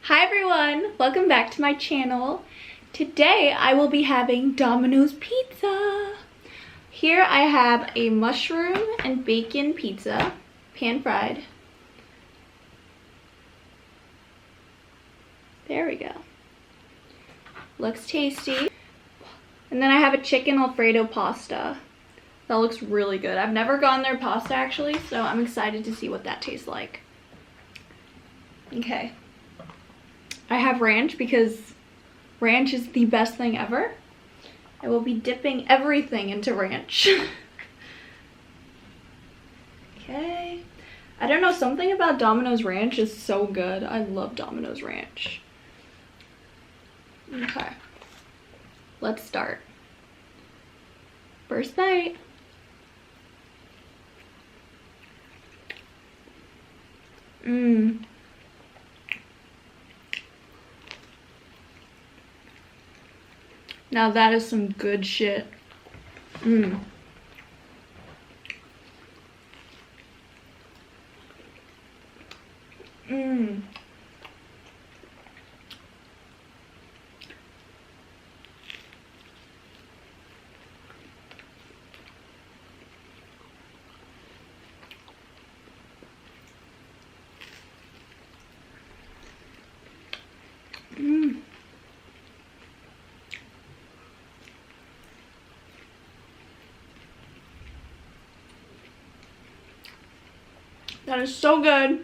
Hi everyone, welcome back to my channel. Today I will be having Domino's pizza. Here I have a mushroom and bacon pizza, pan fried. There we go. Looks tasty. And then I have a chicken Alfredo pasta. That looks really good. I've never gotten their pasta actually, so I'm excited to see what that tastes like. Okay. I have ranch because ranch is the best thing ever. I will be dipping everything into ranch. Okay. I don't know, something about Domino's ranch is so good. I love Domino's ranch. Okay. Let's start. First bite. Now that is some good shit. That is so good.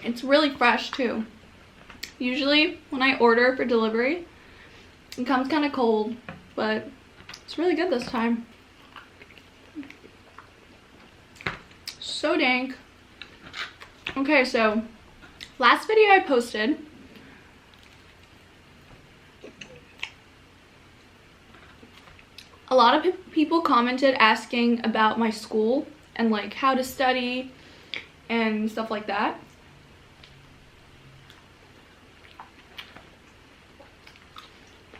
It's really fresh too. Usually when I order for delivery, it comes kind of cold, but it's really good this time. So dank. Okay, so last video I posted, a lot of people commented asking about my school and like how to study and stuff like that.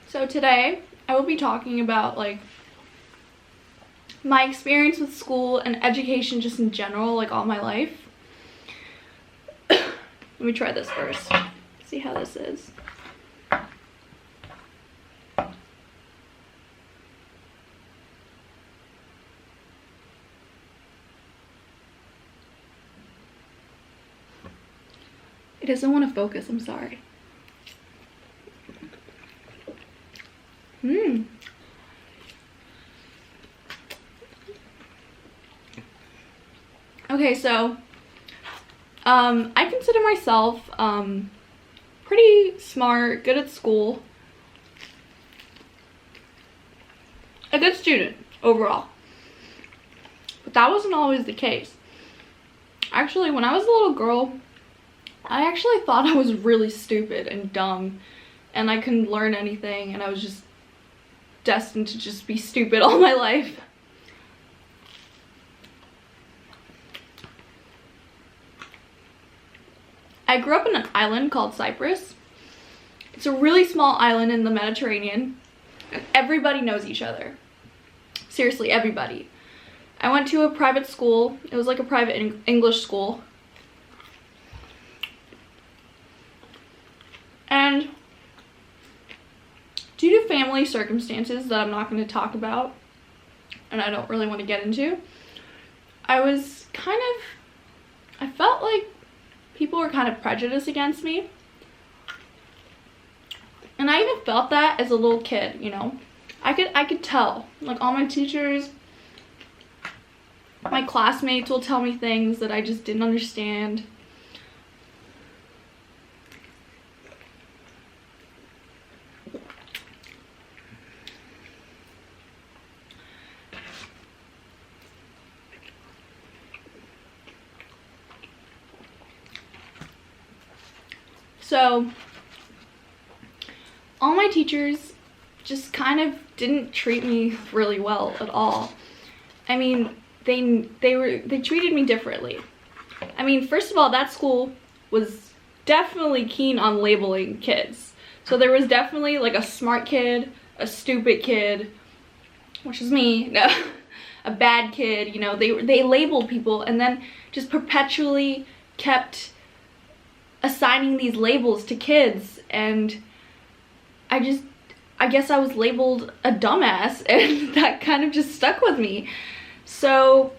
So today I will be talking about like my experience with school and education just in general, like all my life. Let me try this first. See how this is. It doesn't want to focus, I'm sorry. Okay, so I consider myself pretty smart, good at school, a good student overall. But that wasn't always the case. Actually, when I was a little girl, I actually thought I was really stupid and dumb and I couldn't learn anything and I was just destined to just be stupid all my life. I grew up in an island called Cyprus. It's a really small island in the Mediterranean and everybody knows each other. Seriously, everybody. I went to a private school. It was like a private English school. And due to family circumstances that I'm not going to talk about and I don't really want to get into, I felt like people were kind of prejudiced against me. And I even felt that as a little kid, you know. I could tell. Like all my teachers, my classmates will tell me things that I just didn't understand. So, all my teachers just kind of didn't treat me really well at all. I mean, they treated me differently. I mean, first of all, that school was definitely keen on labeling kids. So there was definitely like a smart kid, a stupid kid, which is me, no, a bad kid, you know, they labeled people and then just perpetually kept assigning these labels to kids, and I guess I was labeled a dumbass, and that kind of just stuck with me. So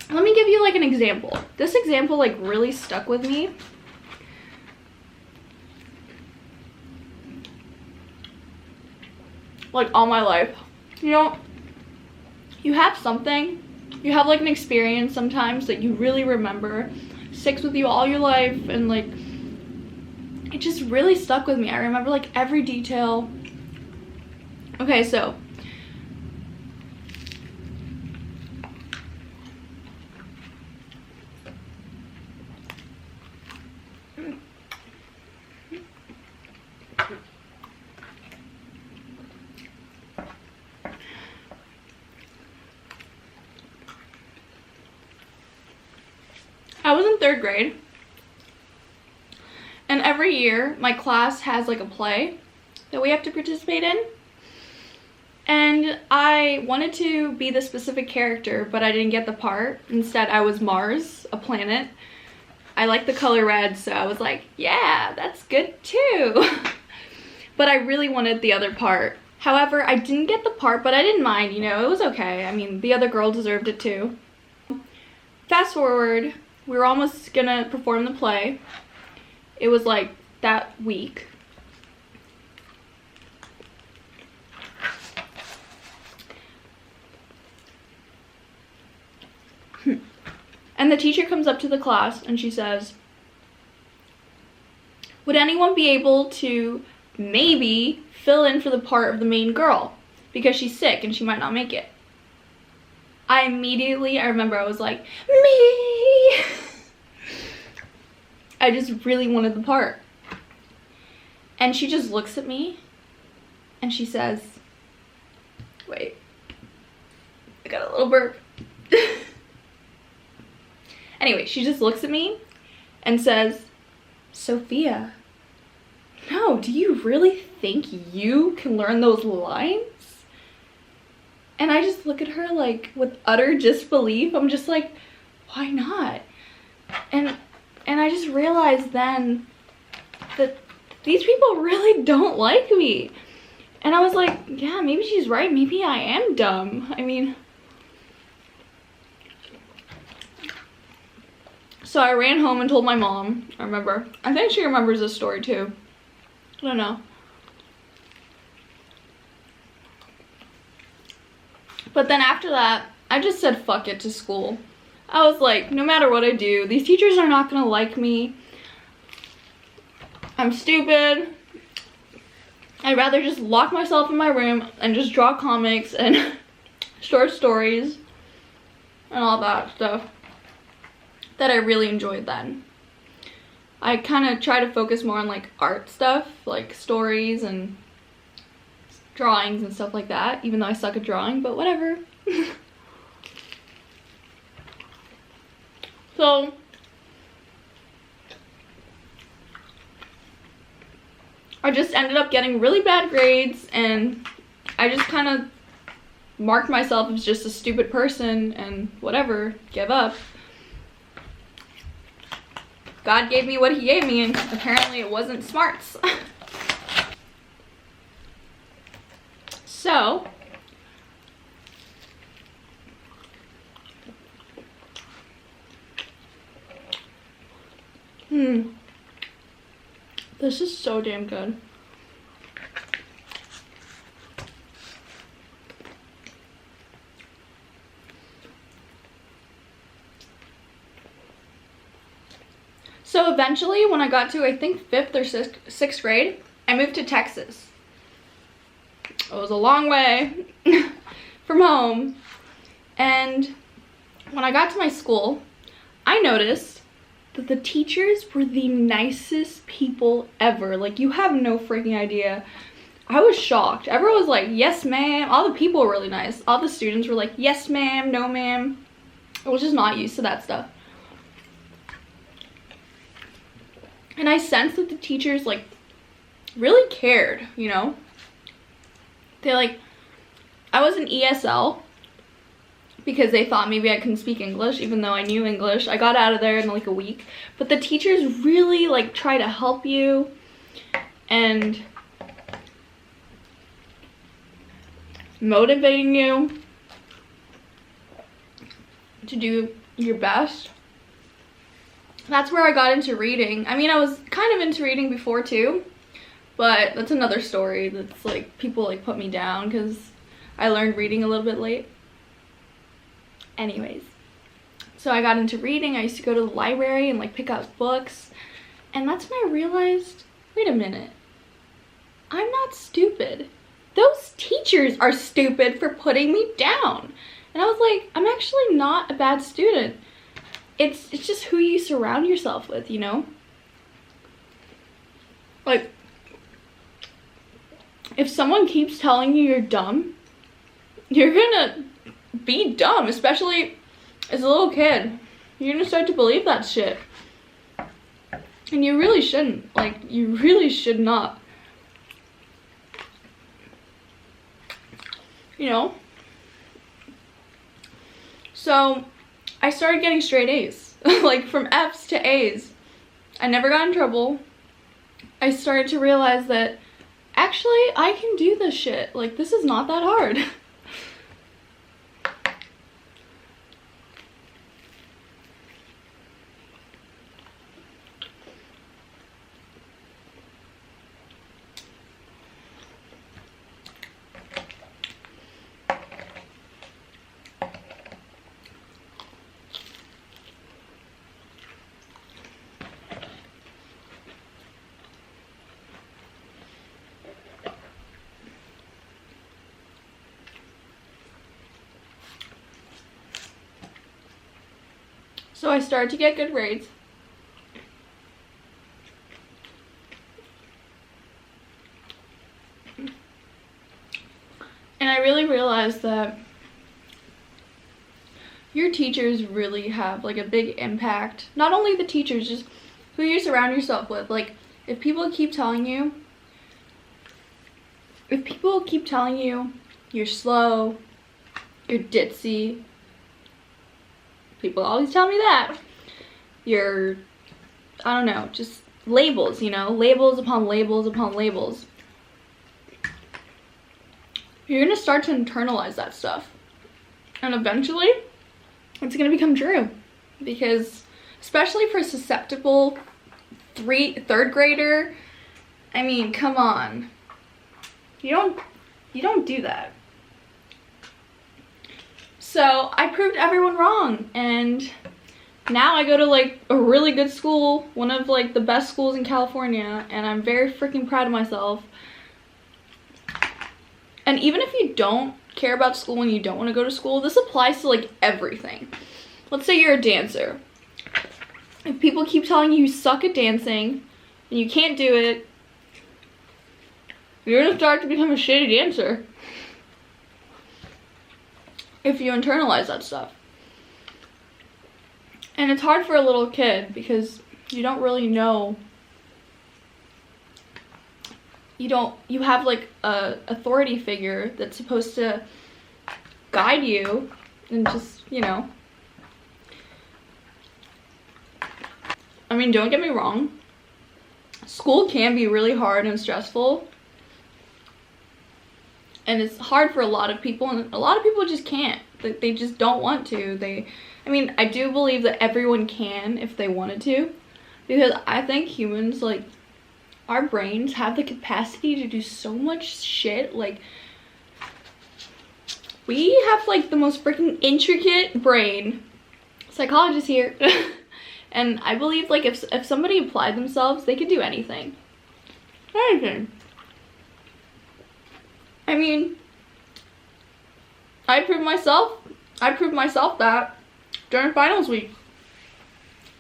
let me give you like an example. This example like really stuck with me. Like all my life. You know, you have something, you have like an experience sometimes that you really remember, sticks with you all your life, and like it just really stuck with me. I remember like every detail. Okay, so I was in 3rd grade, and every year my class has like a play that we have to participate in, and I wanted to be the specific character, but I didn't get the part. Instead, I was Mars, a planet. I like the color red, so I was like, yeah, that's good too. But I really wanted the other part. However, I didn't get the part, but I didn't mind, you know, it was okay. I mean, the other girl deserved it too. Fast forward, we were almost gonna perform the play. It was like that week. And the teacher comes up to the class and she says, would anyone be able to maybe fill in for the part of the main girl? Because she's sick and she might not make it. I remember I was like, me! I just really wanted the part. And she just looks at me and she says, wait, I got a little burp. Anyway, she just looks at me and says, Sophia, no, do you really think you can learn those lines? And I just look at her like with utter disbelief. I'm just like, why not? And I just realized then that these people really don't like me. And I was like, yeah, maybe she's right. Maybe I am dumb. I mean, so I ran home and told my mom. I remember. I think she remembers this story too. I don't know. But then after that, I just said fuck it to school. I was like, no matter what I do, these teachers are not gonna like me. I'm stupid. I'd rather just lock myself in my room and just draw comics and short stories and all that stuff that I really enjoyed then. I kind of try to focus more on like art stuff, like stories and drawings and stuff like that, even though I suck at drawing, but whatever. So I just ended up getting really bad grades, and I just kind of marked myself as just a stupid person and whatever, give up. God gave me what he gave me, and apparently it wasn't smarts. So this is so damn good. So eventually, when I got to, I think, 5th or 6th grade, I moved to Texas. It was a long way from home. And when I got to my school, I noticed that the teachers were the nicest people ever. Like, you have no freaking idea. I was shocked. Everyone was like, yes, ma'am. All the people were really nice. All the students were like, yes, ma'am, no, ma'am. I was just not used to that stuff. And I sensed that the teachers, like, really cared, you know? They, like, I was an ESL, because they thought maybe I couldn't speak English, even though I knew English. I got out of there in like a week. But the teachers really like try to help you and motivating you to do your best. That's where I got into reading. I mean, I was kind of into reading before too, but that's another story. That's like people like put me down because I learned reading a little bit late. Anyways, so I got into reading. I used to go to the library and like pick out books, and that's when I realized, wait a minute, I'm not stupid. Those teachers are stupid for putting me down. And I was like, I'm actually not a bad student. It's just who you surround yourself with, you know? Like, if someone keeps telling you you're dumb, you're gonna be dumb, especially as a little kid. You're gonna start to believe that shit. And you really shouldn't. Like, you really should not. You know? So, I started getting straight A's. Like, from F's to A's. I never got in trouble. I started to realize that, actually, I can do this shit. Like, this is not that hard. So I started to get good grades. And I really realized that your teachers really have like a big impact. Not only the teachers, just who you surround yourself with. Like, if people keep telling you you're slow, you're ditzy, people always tell me that. You're, I don't know, just labels, you know? Labels upon labels upon labels. You're gonna start to internalize that stuff. And eventually, it's gonna become true. Because, especially for a susceptible third grader, I mean, come on. You don't do that. So I proved everyone wrong, and now I go to like a really good school, one of like the best schools in California, and I'm very freaking proud of myself. And even if you don't care about school and you don't want to go to school, this applies to like everything. Let's say you're a dancer. If people keep telling you you suck at dancing and you can't do it, you're gonna start to become a shitty dancer. If you internalize that stuff. And it's hard for a little kid because you don't really know. You have like a authority figure that's supposed to guide you and just, you know. I mean, don't get me wrong. School can be really hard and stressful. And it's hard for a lot of people, and a lot of people just can't. They just don't want to. I mean, I do believe that everyone can if they wanted to, because I think humans, like, our brains have the capacity to do so much shit. Like, we have like the most freaking intricate brain. Psychologist here. And I believe like if somebody applied themselves, they could do anything. Anything. I mean, I proved myself that during finals week.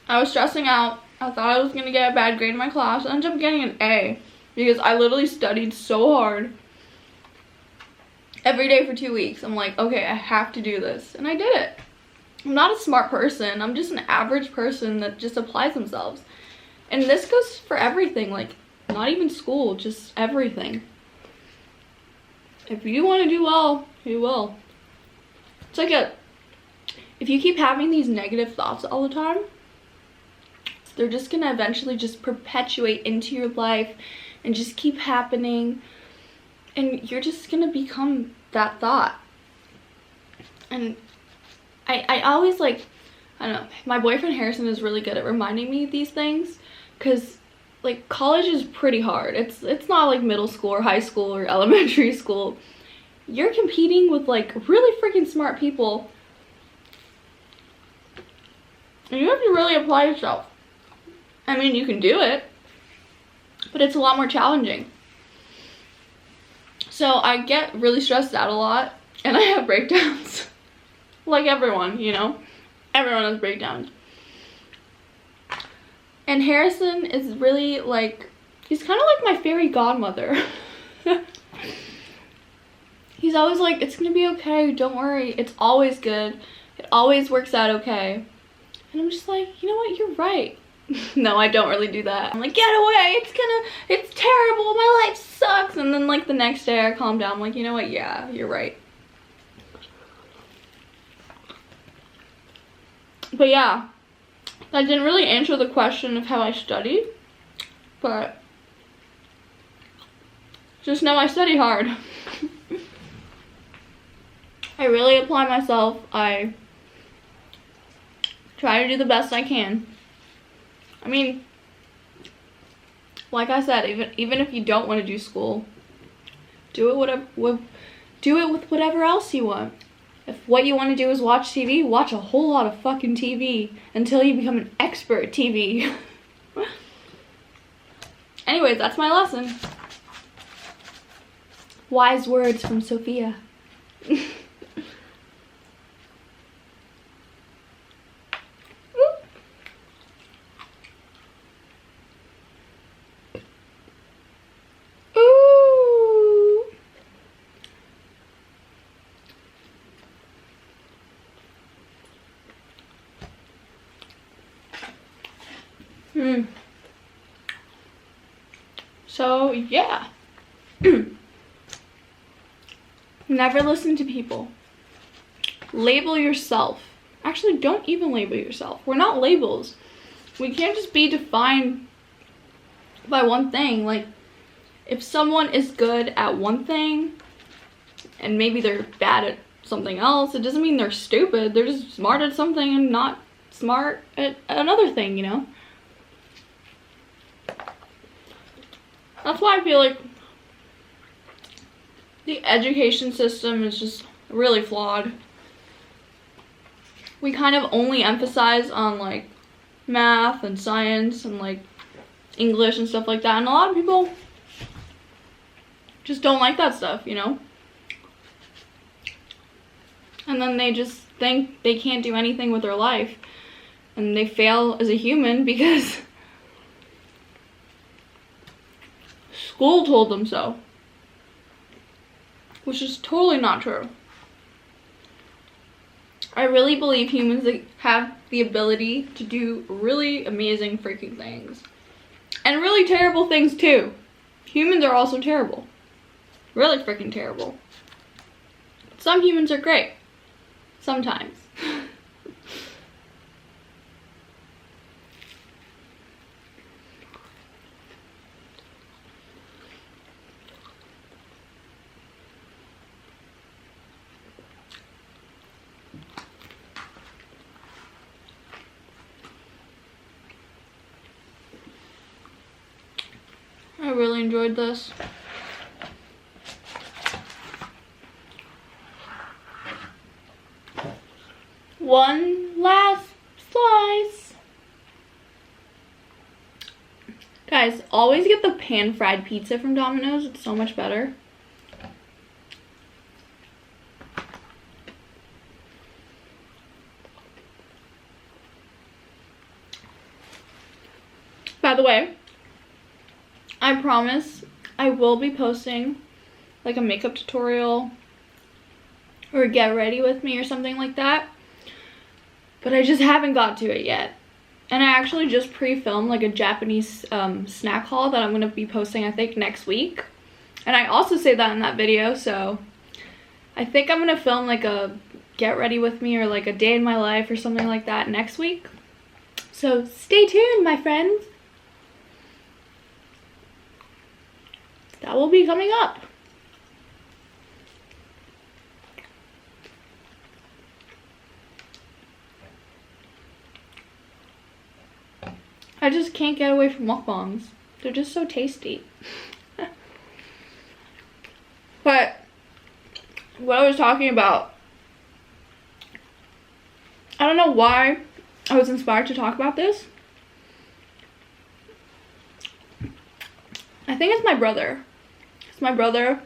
I was stressing out. I thought I was gonna get a bad grade in my class. I ended up getting an A because I literally studied so hard every day for 2 weeks. I'm like, okay, I have to do this. And I did it. I'm not a smart person. I'm just an average person that just applies themselves. And this goes for everything, like not even school, just everything. If you want to do well, you will. It's like if you keep having these negative thoughts all the time, they're just gonna eventually just perpetuate into your life and just keep happening, and you're just gonna become that thought. And I always, like, I don't know, my boyfriend Harrison is really good at reminding me of these things, because like college is pretty hard. It's not like middle school or high school or elementary school. You're competing with like really freaking smart people, and you have to really apply yourself. I mean, you can do it, but it's a lot more challenging. So I get really stressed out a lot, and I have breakdowns. Like everyone, you know? Everyone has breakdowns. And Harrison is really like, he's kind of like my fairy godmother. He's always like, it's gonna be okay, don't worry, it's always good. It always works out okay. And I'm just like, you know what, you're right. No, I don't really do that. I'm like, get away, it's terrible, my life sucks. And then like the next day I calm down, I'm like, you know what, yeah, you're right. But yeah, I didn't really answer the question of how I studied, but just know I study hard. I really apply myself. I try to do the best I can. I mean, like I said, even if you don't want to do school, do it with whatever else you want. If what you want to do is watch TV, watch a whole lot of fucking TV until you become an expert at TV. Anyways, that's my lesson. Wise words from Sophia. So yeah. Never listen to people. Label yourself. Actually, don't even label yourself. We're not labels. We can't just be defined by one thing. Like, if someone is good at one thing and maybe they're bad at something else, it doesn't mean they're stupid. They're just smart at something and not smart at another thing, you know? That's why I feel like the education system is just really flawed. We kind of only emphasize on like math and science and like English and stuff like that, and a lot of people just don't like that stuff, you know? And then they just think they can't do anything with their life, and they fail as a human because school told them so, which is totally not true. I really believe humans have the ability to do really amazing freaking things. And really terrible things too. Humans are also terrible. Really freaking terrible. Some humans are great. Sometimes. I really enjoyed this. One last slice. Guys, always get the pan-fried pizza from Domino's. It's so much better. By the way, I promise I will be posting like a makeup tutorial or a get ready with me or something like that, but I just haven't got to it yet. And I actually just pre-filmed like a Japanese snack haul that I'm going to be posting, I think, next week. And I also say that in that video, so I think I'm going to film like a get ready with me, or like a day in my life or something like that next week. So stay tuned, my friends. That will be coming up. I just can't get away from mukbangs. They're just so tasty. But what I was talking about, I don't know why I was inspired to talk about this. I think it's my brother. It's my brother.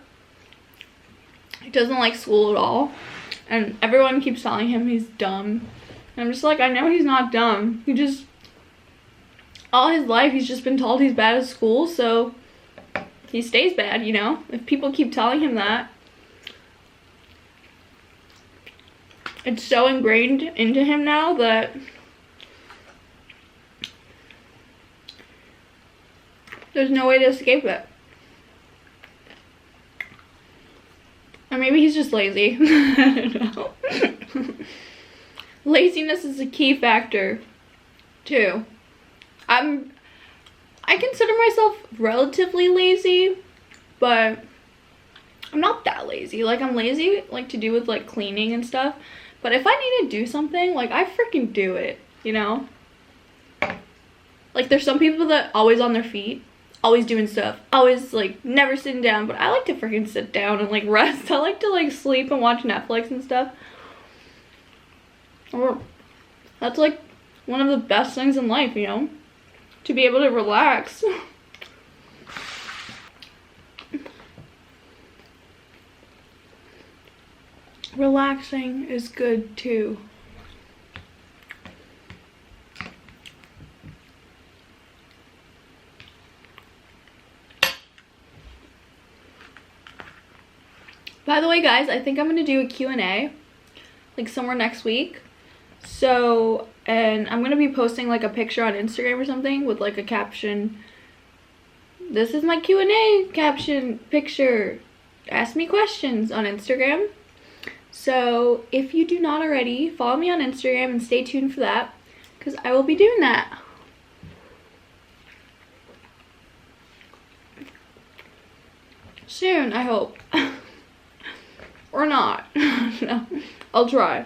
He doesn't like school at all. And everyone keeps telling him he's dumb. And I'm just like, I know he's not dumb. He just, all his life he's just been told he's bad at school, so he stays bad, you know? If people keep telling him that, it's so ingrained into him now that there's no way to escape it. Or maybe he's just lazy. I don't know. Laziness is a key factor too. I consider myself relatively lazy, but I'm not that lazy. Like, I'm lazy like to do with like cleaning and stuff, but if I need to do something, like, I freaking do it, you know? Like, there's some people that always on their feet, always doing stuff, always like never sitting down, but I like to freaking sit down and like rest. I like to like sleep and watch Netflix and stuff. Or that's like one of the best things in life, you know, to be able to relax. Relaxing is good too. By the way, guys, I think I'm gonna do a Q&A like somewhere next week. So, and I'm gonna be posting like a picture on Instagram or something with like a caption. This is my Q&A caption picture. Ask me questions on Instagram. So if you do not already, follow me on Instagram and stay tuned for that, because I will be doing that. Soon, I hope. Or not. No, I'll try.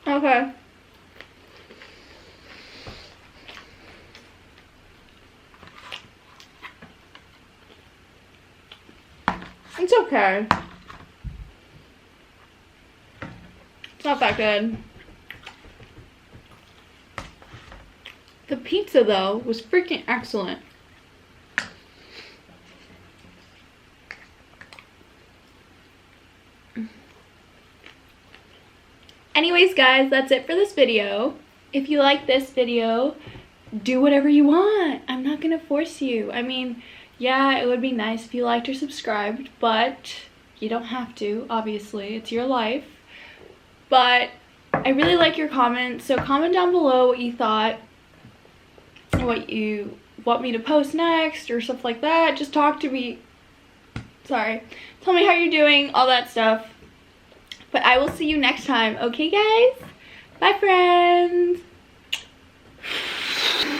Okay. It's okay. It's not that good. The pizza, though, was freaking excellent. Anyways, guys, that's it for this video. If you like this video, do whatever you want. I'm not gonna force you. I mean, yeah, it would be nice if you liked or subscribed, but you don't have to, obviously. It's your life. But I really like your comments, so comment down below what you thought, what you want me to post next, or stuff like that. Just talk to me. Sorry. Tell me how you're doing, all that stuff. But I will see you next time. Okay, guys? Bye, friends.